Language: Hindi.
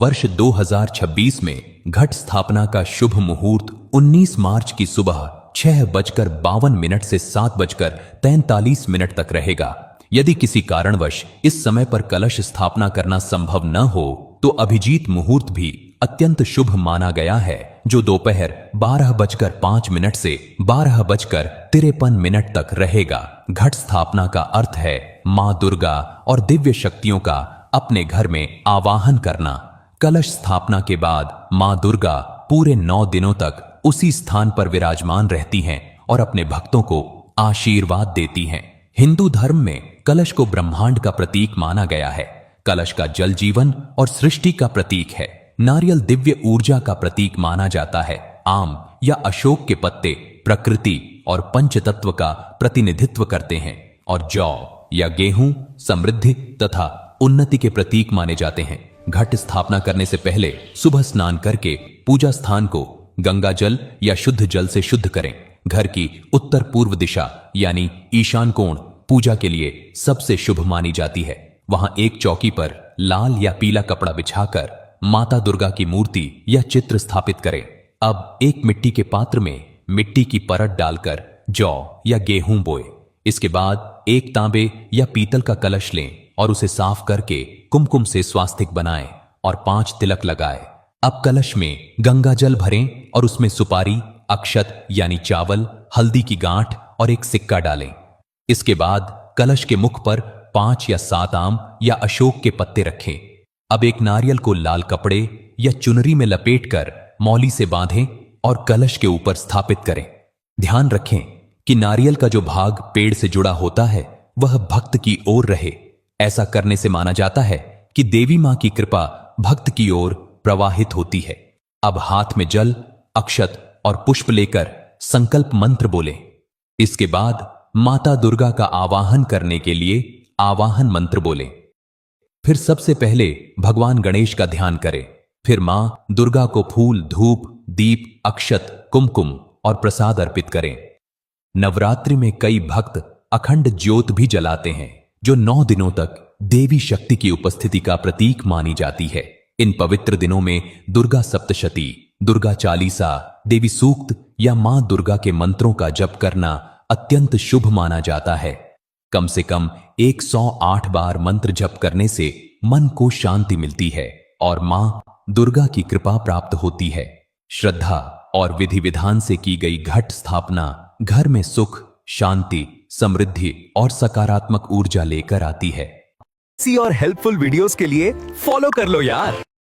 वर्ष 2026 में घट स्थापना का शुभ मुहूर्त 19 मार्च की सुबह 6:52 से 7:43 तक रहेगा। यदि किसी कारणवश इस समय पर कलश स्थापना करना संभव न हो तो अभिजीत मुहूर्त भी अत्यंत शुभ माना गया है, जो दोपहर 12:05 से 12:53 तक रहेगा। घट स्थापना का अर्थ है मां दुर्गा और दिव्य शक्तियों का अपने घर में आवाहन करना। कलश स्थापना के बाद मां दुर्गा पूरे 9 दिनों तक उसी स्थान पर विराजमान रहती हैं और अपने भक्तों को आशीर्वाद देती हैं। हिंदू धर्म में कलश को ब्रह्मांड का प्रतीक माना गया है। कलश का जल जीवन और सृष्टि का प्रतीक है। नारियल दिव्य ऊर्जा का प्रतीक माना जाता है। आम या अशोक के पत्ते प्रकृति और पंचतत्व का प्रतिनिधित्व करते हैं और जौ या गेहूं समृद्धि तथा उन्नति के प्रतीक माने जाते हैं। घट स्थापना करने से पहले सुबह स्नान करके पूजा स्थान को गंगा जल या शुद्ध जल से शुद्ध करें। घर की उत्तर पूर्व दिशा यानी ईशान कोण पूजा के लिए सबसे शुभ मानी जाती है। वहां एक चौकी पर लाल या पीला कपड़ा बिछाकर माता दुर्गा की मूर्ति या चित्र स्थापित करें। अब एक मिट्टी के पात्र में मिट्टी की परत डालकर जौ या गेहूं बोए। इसके बाद एक तांबे या पीतल का कलश लें और उसे साफ करके कुमकुम से स्वास्तिक बनाएं और 5 तिलक लगाएं। अब कलश में गंगा जल भरें और उसमें सुपारी, अक्षत यानी चावल, हल्दी की गांठ और एक सिक्का डालें। इसके बाद कलश के मुख पर 5 या 7 आम या अशोक के पत्ते रखें। अब एक नारियल को लाल कपड़े या चुनरी में लपेटकर मौली से बांधें और कलश के ऊपर स्थापित करें। ध्यान रखें कि नारियल का जो भाग पेड़ से जुड़ा होता है वह भक्त की ओर रहे। ऐसा करने से माना जाता है कि देवी मां की कृपा भक्त की ओर प्रवाहित होती है। अब हाथ में जल, अक्षत और पुष्प लेकर संकल्प मंत्र बोलें। इसके बाद माता दुर्गा का आवाहन करने के लिए आवाहन मंत्र बोलें। फिर सबसे पहले भगवान गणेश का ध्यान करें। फिर मां दुर्गा को फूल, धूप, दीप, अक्षत, कुमकुम और प्रसाद अर्पित करें। नवरात्रि में कई भक्त अखंड ज्योत भी जलाते हैं, जो 9 दिनों तक देवी शक्ति की उपस्थिति का प्रतीक मानी जाती है। इन पवित्र दिनों में दुर्गा सप्तशती, दुर्गा चालीसा, देवी सूक्त या मां दुर्गा के मंत्रों का जप करना अत्यंत शुभ माना जाता है। कम से कम 108 बार मंत्र जप करने से मन को शांति मिलती है और मां दुर्गा की कृपा प्राप्त होती है। श्रद्धा और विधि विधान से की गई घट स्थापना घर में सुख, शांति, समृद्धि और सकारात्मक ऊर्जा लेकर आती है। और हेल्पफुल वीडियोस के लिए फॉलो कर लो यार।